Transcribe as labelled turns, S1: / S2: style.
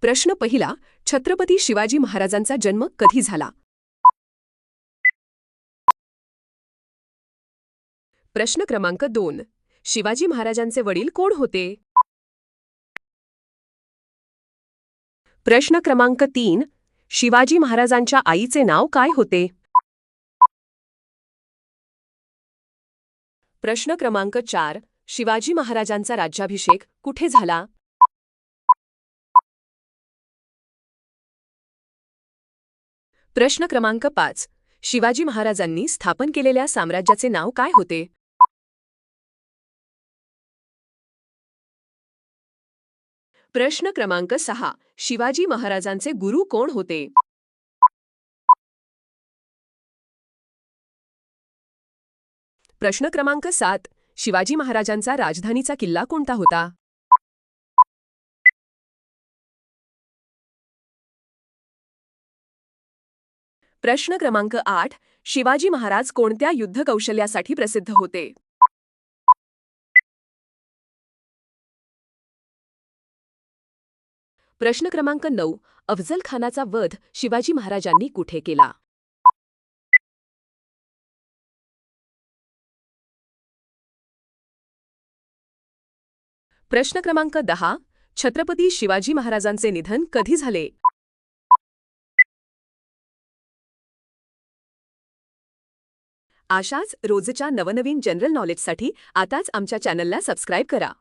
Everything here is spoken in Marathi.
S1: प्रश्न पहिला, छत्रपती शिवाजी महाराजांचा जन्म कधी झाला? प्रश्न क्रमांक 2, शिवाजी महाराजांचे वडील कोण होते? प्रश्न क्रमांक 3, शिवाजी महाराजांच्या आईचे नाव काय होते? प्रश्न क्रमांक 4, शिवाजी महाराजांचा राज्याभिषेक कुठे झाला? प्रश्न क्रमांक 5, शिवाजी महाराजांनी स्थापन केलेल्या साम्राज्याचे नाव काय होते? प्रश्न क्रमांक 6, शिवाजी महाराजांचे गुरु कोण होते? प्रश्न क्रमांक 7, शिवाजी महाराजांचा राजधानीचा किल्ला कोणता होता? प्रश्न क्रमांक 8, शिवाजी महाराज कोणत्या युद्धकौशल्यासाठी प्रसिद्ध होते? प्रश्न क्रमांक 9, अफझल खानाचा वध शिवाजी महाराजांनी कुठे केला? प्रश्न क्रमांक 10, छत्रपती शिवाजी महाराजांचे निधन कधी झाले? अशाच रोजच्या नवनवीन जनरल नॉलेजसाठी आताच आमच्या चॅनलला सबस्क्राईब करा.